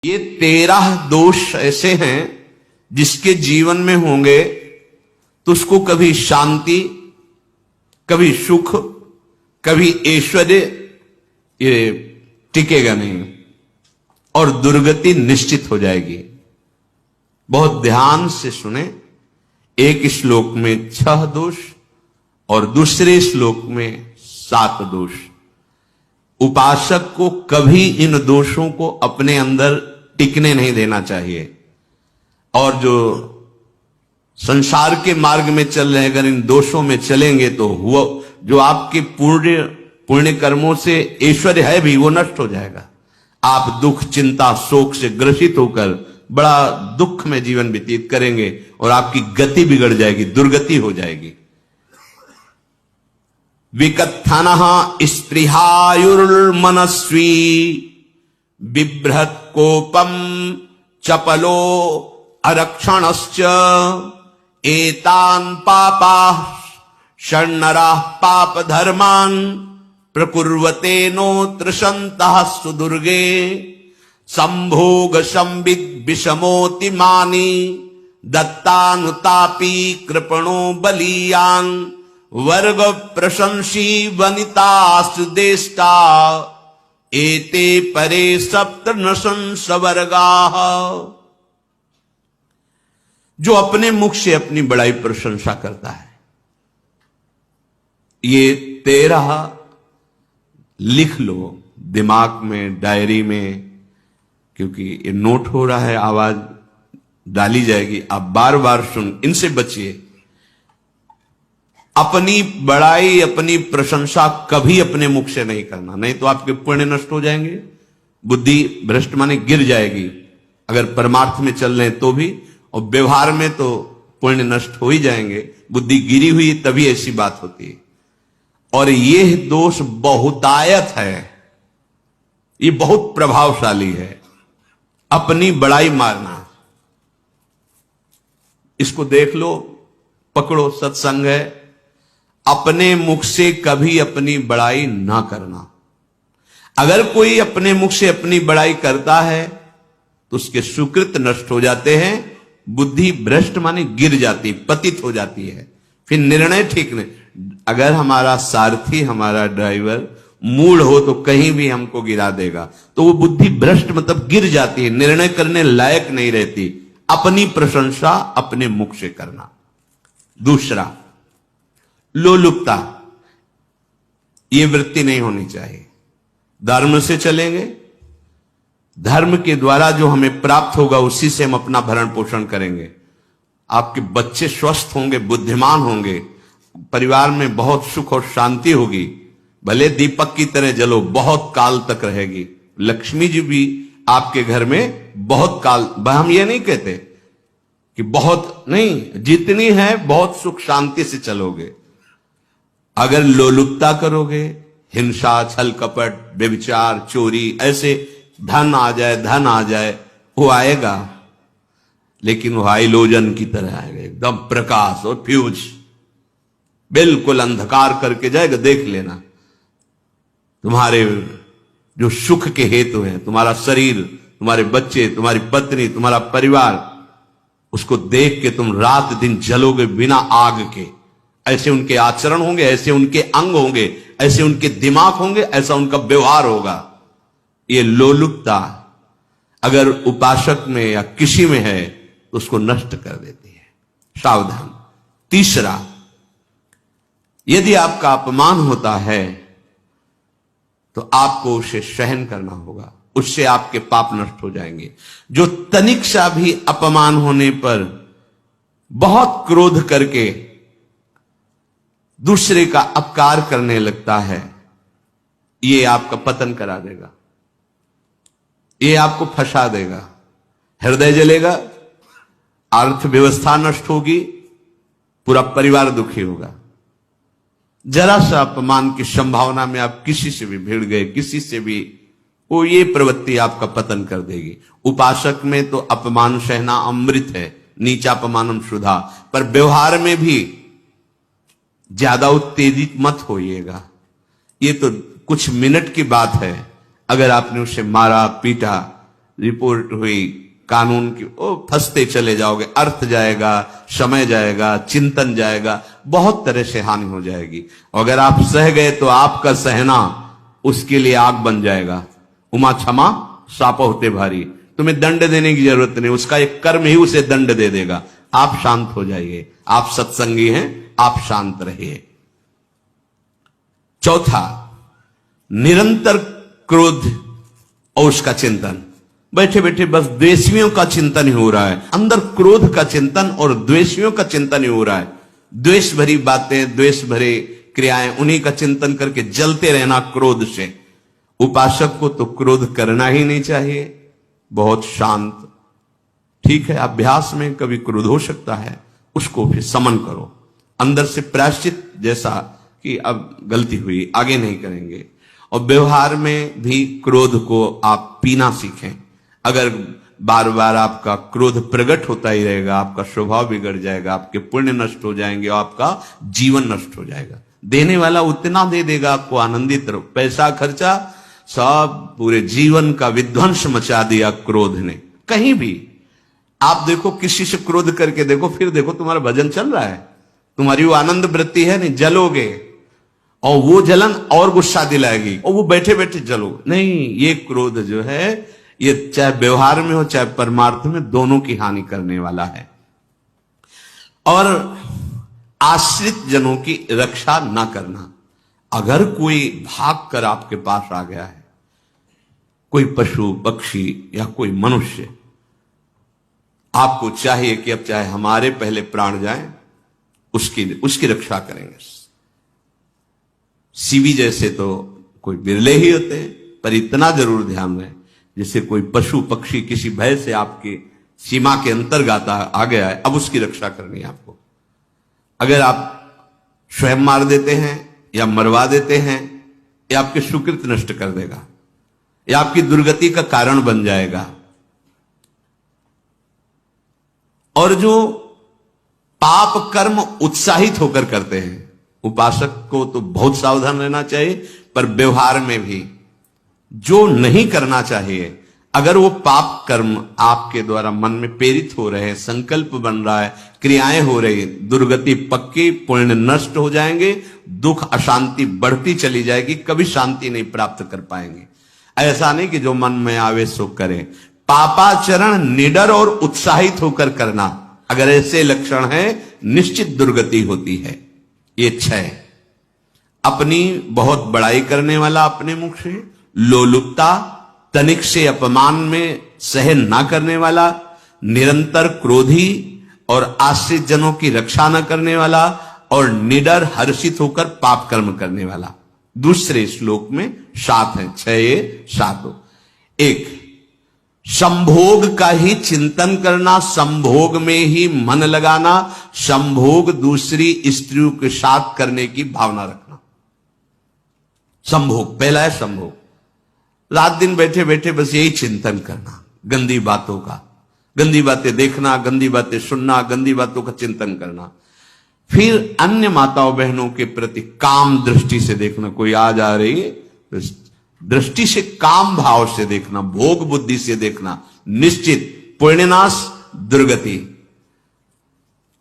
ये 13 दोष ऐसे हैं जिसके जीवन में होंगे तो उसको कभी शांति, कभी सुख, कभी ऐश्वर्य ये टिकेगा नहीं और दुर्गति निश्चित हो जाएगी। बहुत ध्यान से सुने। एक श्लोक में 6 दोष और दूसरे श्लोक में 7 दोष। उपासक को कभी इन दोषों को अपने अंदर टिकने नहीं देना चाहिए। और जो संसार के मार्ग में चल रहे हैं, अगर इन दोषों में चलेंगे तो हुआ जो आपके पुण्य कर्मों से ऐश्वर्य है भी वो नष्ट हो जाएगा। आप दुख, चिंता, शोक से ग्रसित होकर बड़ा दुख में जीवन व्यतीत करेंगे और आपकी गति बिगड़ जाएगी, दुर्गति हो जाएगी। विकत्थनः स्पृहायुर्मनस्वी बिभ्रत् कोपम चपलो अरक्षणश्च एतान् पापाः षण्णराः पाप धर्मान् प्रकुर्वते नोऽत्र सन्तः सुदुर्गे संभोग संविद् विषमोति मानी दत्तानुतापी कृपणो बलीयान् वर्ग प्रशंसी वनितास्तु देष्टा एते परे सप्तनशंस वर्गाः। जो अपने मुख से अपनी बड़ाई प्रशंसा करता है, ये 13 लिख लो दिमाग में, डायरी में, क्योंकि ये नोट हो रहा है, आवाज डाली जाएगी, आप बार बार सुन, इनसे बचिए। अपनी बड़ाई, अपनी प्रशंसा कभी अपने मुख से नहीं करना, नहीं तो आपके पुण्य नष्ट हो जाएंगे, बुद्धि भ्रष्ट माने गिर जाएगी। अगर परमार्थ में चल रहे तो भी, और व्यवहार में तो पुण्य नष्ट हो ही जाएंगे। बुद्धि गिरी हुई तभी ऐसी बात होती है। और यह दोष बहुतायत है, ये बहुत प्रभावशाली है। अपनी बड़ाई मारना, इसको देख लो, पकड़ो, सत्संग है। अपने मुख से कभी अपनी बड़ाई ना करना। अगर कोई अपने मुख से अपनी बड़ाई करता है तो उसके सुकृत नष्ट हो जाते हैं, बुद्धि भ्रष्ट माने गिर जाती, पतित हो जाती है, फिर निर्णय ठीक नहीं। अगर हमारा सारथी, हमारा ड्राइवर मूढ़ हो तो कहीं भी हमको गिरा देगा, तो वो बुद्धि भ्रष्ट मतलब गिर जाती है, निर्णय करने लायक नहीं रहती। अपनी प्रशंसा अपने मुख से करना। दूसरा, लोलुपता, ये वृत्ति नहीं होनी चाहिए। धर्म से चलेंगे, धर्म के द्वारा जो हमें प्राप्त होगा उसी से हम अपना भरण पोषण करेंगे। आपके बच्चे स्वस्थ होंगे, बुद्धिमान होंगे, परिवार में बहुत सुख और शांति होगी। भले दीपक की तरह जलो, बहुत काल तक रहेगी। लक्ष्मी जी भी आपके घर में बहुत काल, हम ये नहीं कहते कि बहुत नहीं, जितनी है बहुत सुख शांति से चलोगे। अगर लोलुपता करोगे, हिंसा, छल कपट, व्यभिचार, चोरी, ऐसे धन आ जाए, वो आएगा, लेकिन वो हाइलोजन की तरह आएगा, एकदम प्रकाश और फ्यूज, बिल्कुल अंधकार करके जाएगा। देख लेना, तुम्हारे जो सुख के हेतु हैं, तुम्हारा शरीर, तुम्हारे बच्चे, तुम्हारी पत्नी, तुम्हारा परिवार, उसको देख के तुम रात दिन जलोगे बिना आग के। ऐसे उनके आचरण होंगे, ऐसे उनके अंग होंगे, ऐसे उनके दिमाग होंगे, ऐसा उनका व्यवहार होगा। ये लोलुपता अगर उपासक में या किसी में है तो उसको नष्ट कर देती है। सावधान। तीसरा, यदि आपका अपमान होता है तो आपको उसे सहन करना होगा, उससे आपके पाप नष्ट हो जाएंगे। जो तनिक सा भी अपमान होने पर बहुत क्रोध करके दूसरे का अपकार करने लगता है, ये आपका पतन करा देगा, ये आपको फंसा देगा। हृदय जलेगा, अर्थव्यवस्था नष्ट होगी, पूरा परिवार दुखी होगा। जरा सा अपमान की संभावना में आप किसी से भी भिड़ गए, किसी से भी, वो ये प्रवृत्ति आपका पतन कर देगी। उपासक में तो अपमान सहना अमृत है, नीचा अपमानम शुद्धा, पर व्यवहार में भी ज्यादा उत्तेजित मत होइएगा। ये तो कुछ मिनट की बात है। अगर आपने उसे मारा, पीटा, रिपोर्ट हुई कानून की, ओ फंसते चले जाओगे, अर्थ जाएगा, समय जाएगा, चिंतन जाएगा, बहुत तरह से हानि हो जाएगी। अगर आप सह गए तो आपका सहना उसके लिए आग बन जाएगा। उमा क्षमा साप होते भारी, तुम्हें दंड देने की जरूरत नहीं, उसका एक कर्म ही उसे दंड दे देगा। आप शांत हो जाइए, आप सत्संगी हैं, आप शांत रहिए। चौथा, निरंतर क्रोध और उसका चिंतन। बैठे बैठे बस द्वेषियों का चिंतन ही हो रहा है, अंदर क्रोध का चिंतन और द्वेषियों का चिंतन ही हो रहा है। द्वेष भरी बातें, द्वेष भरे क्रियाएं, उन्हीं का चिंतन करके जलते रहना क्रोध से। उपासक को तो क्रोध करना ही नहीं चाहिए, बहुत शांत। ठीक है, अभ्यास में कभी क्रोध हो सकता है, उसको फिर समन करो, अंदर से प्रायश्चित जैसा कि अब गलती हुई, आगे नहीं करेंगे। और व्यवहार में भी क्रोध को आप पीना सीखें। अगर बार बार आपका क्रोध प्रकट होता ही रहेगा, आपका स्वभाव बिगड़ जाएगा, आपके पुण्य नष्ट हो जाएंगे और आपका जीवन नष्ट हो जाएगा। देने वाला उतना दे देगा, आपको आनंदित रहो। पैसा खर्चा, सब पूरे जीवन का विध्वंस मचा दिया क्रोध ने। कहीं भी आप देखो, किसी से क्रोध करके देखो, फिर देखो तुम्हारा भजन चल रहा है, तुम्हारी वो आनंद वृत्ति है नहीं, जलोगे और वो जलन और गुस्सा दिलाएगी और वो बैठे बैठे जलोगे नहीं। ये क्रोध जो है, ये चाहे व्यवहार में हो चाहे परमार्थ में, दोनों की हानि करने वाला है। और आश्रित जनों की रक्षा ना करना। अगर कोई भाग कर आपके पास आ गया है, कोई पशु पक्षी या कोई मनुष्य, आपको चाहिए कि अब चाहे हमारे पहले प्राण जाएं, उसकी रक्षा करेंगे। सीवी जैसे तो कोई बिरले ही होते हैं, पर इतना जरूर ध्यान रहे, जैसे कोई पशु पक्षी किसी भय से आपके सीमा के अंतर्गत आ गया है, अब उसकी रक्षा करनी है आपको। अगर आप स्वयं मार देते हैं या मरवा देते हैं, या आपके सुकृत नष्ट कर देगा, या आपकी दुर्गति का कारण बन जाएगा। और जो पाप कर्म उत्साहित होकर करते हैं, उपासक को तो बहुत सावधान रहना चाहिए, पर व्यवहार में भी जो नहीं करना चाहिए, अगर वो पाप कर्म आपके द्वारा मन में प्रेरित हो रहे हैं, संकल्प बन रहा है, क्रियाएं हो रही, दुर्गति पक्की, पुण्य नष्ट हो जाएंगे, दुख अशांति बढ़ती चली जाएगी, कभी शांति नहीं प्राप्त कर पाएंगे। ऐसा नहीं कि जो मन में आवे सो करे। पापाचरण निडर और उत्साहित होकर करना, अगर ऐसे लक्षण है, निश्चित दुर्गति होती है। ये 6, अपनी बहुत बड़ाई करने वाला अपने मुख से, लोलुपता, तनिक से अपमान में सहन ना करने वाला, निरंतर क्रोधी और आश्रित जनों की रक्षा न करने वाला, और निडर हर्षित होकर पाप कर्म करने वाला। दूसरे श्लोक में 7 है, 6 7। 1, संभोग का ही चिंतन करना, संभोग में ही मन लगाना, संभोग दूसरी स्त्रियों के साथ करने की भावना रखना। संभोग, पहला है संभोग। रात दिन बैठे बैठे बस यही चिंतन करना, गंदी बातों का, गंदी बातें देखना, गंदी बातें सुनना, गंदी बातों का चिंतन करना। फिर अन्य माताओं बहनों के प्रति काम दृष्टि से देखना, कोई आ जा रही है तो दृष्टि से, काम भाव से देखना, भोग बुद्धि से देखना, निश्चित पुण्यनाश दुर्गति।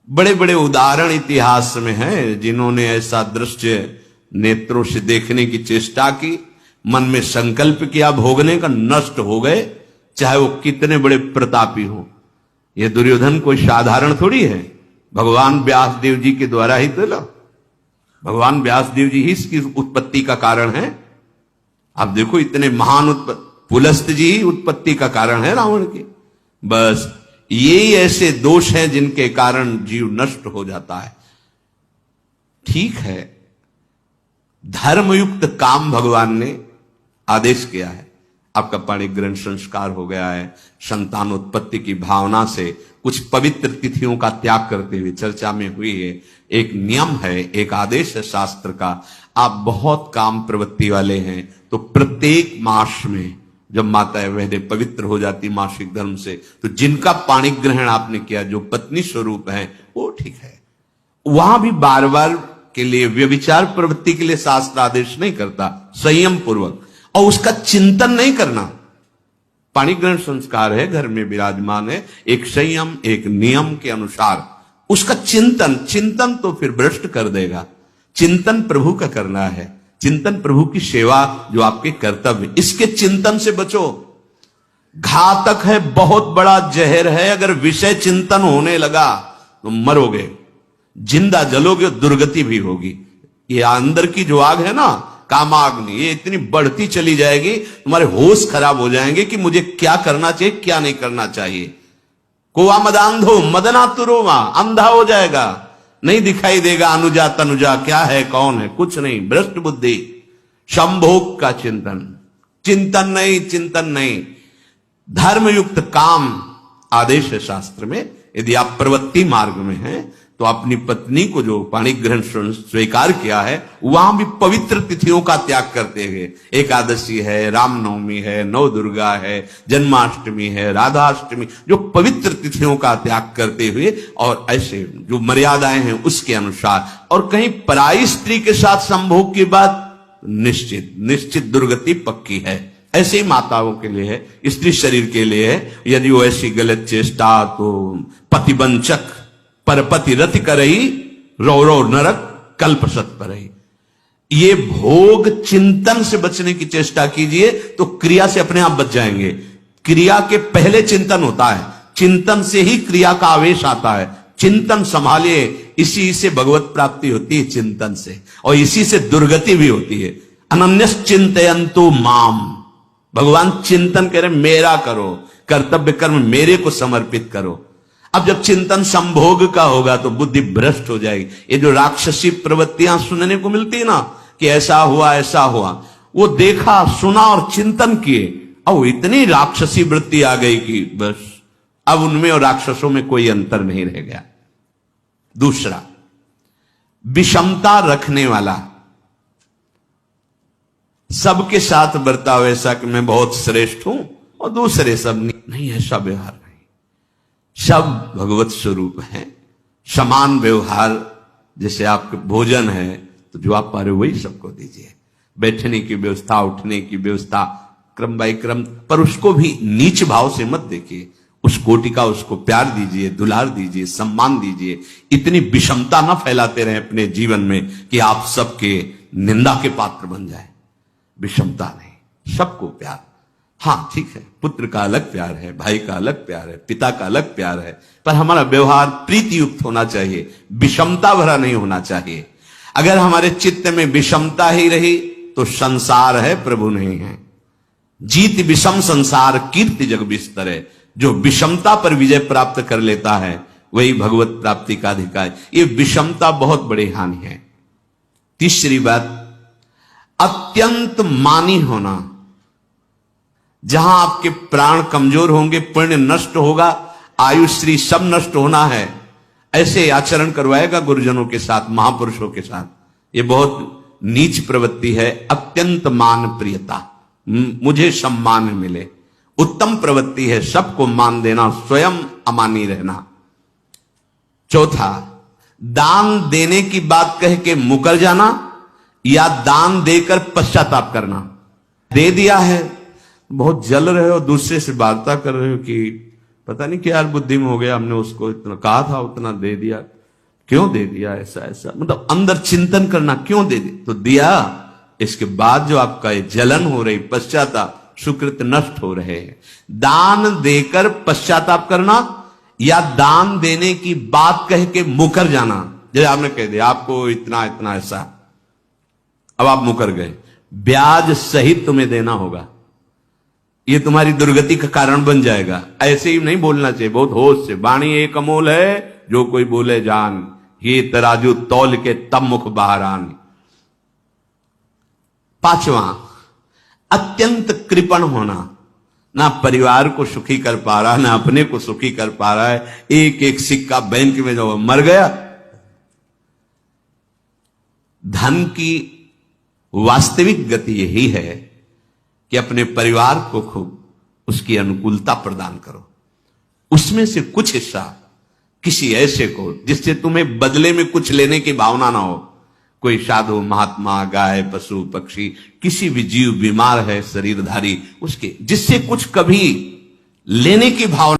बड़े बड़े उदाहरण इतिहास में हैं जिन्होंने ऐसा दृश्य नेत्रों से देखने की चेष्टा की, मन में संकल्प किया भोगने का, नष्ट हो गए, चाहे वो कितने बड़े प्रतापी हो। ये दुर्योधन कोई साधारण थोड़ी है, भगवान व्यास देव जी के द्वारा ही तो, भगवान व्यास देव जी ही इसकी उत्पत्ति का कारण है। आप देखो, इतने महान पुलस्त जी ही उत्पत्ति का कारण है रावण के। बस यही ऐसे दोष हैं जिनके कारण जीव नष्ट हो जाता है। ठीक है, धर्मयुक्त काम भगवान ने आदेश किया है, आपका पाणिक ग्रहण संस्कार हो गया है, संतानोत्पत्ति की भावना से कुछ पवित्र तिथियों का त्याग करते हुए चर्चा में हुई है। एक नियम है, एक आदेश है शास्त्र का। आप बहुत काम प्रवृत्ति वाले हैं तो प्रत्येक मास में जब माता बहनें पवित्र हो जाती मासिक धर्म से, तो जिनका पाणिक ग्रहण आपने किया, जो पत्नी स्वरूप है, वो ठीक है। वहां भी बार बार के लिए व्यभिचार प्रवृत्ति के लिए शास्त्र आदेश नहीं करता, संयम पूर्वक, और उसका चिंतन नहीं करना। पाणिग्रहण संस्कार है, घर में विराजमान है, एक संयम एक नियम के अनुसार उसका चिंतन तो फिर भ्रष्ट कर देगा। चिंतन प्रभु का करना है, चिंतन प्रभु की सेवा जो आपके कर्तव्य, इसके चिंतन से बचो। घातक है, बहुत बड़ा जहर है। अगर विषय चिंतन होने लगा तो मरोगे, जिंदा जलोगे, दुर्गति भी होगी। ये अंदर की जो आग है ना, कामाग्नि, ये इतनी बढ़ती चली जाएगी, तुम्हारे होश खराब हो जाएंगे कि मुझे क्या करना चाहिए क्या नहीं करना चाहिए। कोवा मदांधो मदना तुरोवा, अंधा हो जाएगा, नहीं दिखाई देगा अनुजा तनुजा क्या है कौन है, कुछ नहीं, भ्रष्ट बुद्धि। संभोग का चिंतन नहीं। धर्मयुक्त काम आदेश है शास्त्र में। यदि आप प्रवृत्ति मार्ग में हैं तो अपनी पत्नी को जो पाणिग्रहण स्वीकार किया है, वहां भी पवित्र तिथियों का त्याग करते हुए, एकादशी है, रामनवमी है, नव दुर्गा है, जन्माष्टमी है, राधाष्टमी, जो पवित्र तिथियों का त्याग करते हुए और ऐसे जो मर्यादाएं हैं उसके अनुसार, और कहीं पराई स्त्री के साथ संभोग की बात निश्चित दुर्गति पक्की है। ऐसे ही माताओं के लिए है, स्त्री शरीर के लिए है। यदि वो ऐसी गलत चेष्टा तो पतिवंचक परपति रति करई, रौरव नरक कल्प सत परई। ये भोग चिंतन से बचने की चेष्टा कीजिए तो क्रिया से अपने आप बच जाएंगे। क्रिया के पहले चिंतन होता है, चिंतन से ही क्रिया का आवेश आता है। चिंतन संभालिए, इसी से भगवत प्राप्ति होती है, चिंतन से, और इसी से दुर्गति भी होती है। अनन्यस चिंतयन्तु माम, भगवान चिंतन कह रहे मेरा करो, कर्तव्य कर्म मेरे को समर्पित करो। अब जब चिंतन संभोग का होगा तो बुद्धि भ्रष्ट हो जाएगी। ये जो राक्षसी प्रवृत्तियां सुनने को मिलती है ना कि ऐसा हुआ, वो देखा सुना और चिंतन किए, अब इतनी राक्षसी वृत्ति आ गई कि बस अब उनमें और राक्षसों में कोई अंतर नहीं रह गया। दूसरा, विषमता रखने वाला, सबके साथ बर्ताव ऐसा कि मैं बहुत श्रेष्ठ हूं और दूसरे सब नहीं, ऐसा व्यवहार नहीं। सब भगवत स्वरूप है, समान व्यवहार। जैसे आपके भोजन है तो जो आप पा रहे हो वही सबको दीजिए, बैठने की व्यवस्था, उठने की व्यवस्था, क्रम बाई क्रम, पर उसको भी नीच भाव से मत देखिए। उस कोटि का उसको प्यार दीजिए, दुलार दीजिए, सम्मान दीजिए। इतनी विषमता ना फैलाते रहे अपने जीवन में कि आप सबके निंदा के पात्र बन जाए। विषमता नहीं, सबको प्यार। हाँ ठीक है, पुत्र का अलग प्यार है, भाई का अलग प्यार है, पिता का अलग प्यार है, पर हमारा व्यवहार प्रीति युक्त होना चाहिए, विषमता भरा नहीं होना चाहिए। अगर हमारे चित्त में विषमता ही रही तो संसार है, प्रभु नहीं है। जीत विषम संसार कीर्ति जग बिस्तरे, जो विषमता पर विजय प्राप्त कर लेता है वही भगवत प्राप्ति का अधिकारी। ये विषमता बहुत बड़ी हानि है। तीसरी बात, अत्यंत मानी होना। जहां आपके प्राण कमजोर होंगे, पुण्य नष्ट होगा, आयुश्री सब नष्ट होना है, ऐसे आचरण करवाएगा गुरुजनों के साथ, महापुरुषों के साथ। ये बहुत नीच प्रवृत्ति है। अत्यंत मान प्रियता, मुझे सम्मान मिले, उत्तम प्रवृत्ति है। सबको मान देना, स्वयं अमानी रहना। चौथा, दान देने की बात कह के मुकर जाना या दान देकर पश्चाताप करना। दे दिया है, बहुत जल रहे हो, दूसरे से वार्ता कर रहे हो कि पता नहीं क्या बुद्धि में हो गया, हमने उसको इतना कहा था, उतना दे दिया, क्यों दे दिया, ऐसा, मतलब अंदर चिंतन करना, क्यों दे दिया तो दिया। इसके बाद जो आपका जलन हो रही, पश्चाताप, सुकृत नष्ट हो रहे हैं। दान देकर पश्चाताप करना या दान देने की बात कह के मुकर जाना। जैसे आपने कह दिया आपको इतना इतना ऐसा, अब आप मुकर गए, ब्याज सहित तुम्हें देना होगा, ये तुम्हारी दुर्गति का कारण बन जाएगा। ऐसे ही नहीं बोलना चाहिए, बहुत होश से। वाणी एक अमोल है, जो कोई बोले जान, ये तराजू तौल के तब मुख बाहर आन। पांचवा, अत्यंत कृपण होना। ना परिवार को सुखी कर पा रहा, ना अपने को सुखी कर पा रहा है। एक एक सिक्का बैंक में जो मर गया। धन की वास्तविक गति यही है कि अपने परिवार को खूब उसकी अनुकूलता प्रदान करो, उसमें से कुछ हिस्सा किसी ऐसे को जिससे तुम्हें बदले में कुछ लेने की भावना ना हो। कोई साधु महात्मा, गाय, पशु, पक्षी, किसी भी जीव बीमार है शरीरधारी, उसके जिससे कुछ कभी लेने की भावना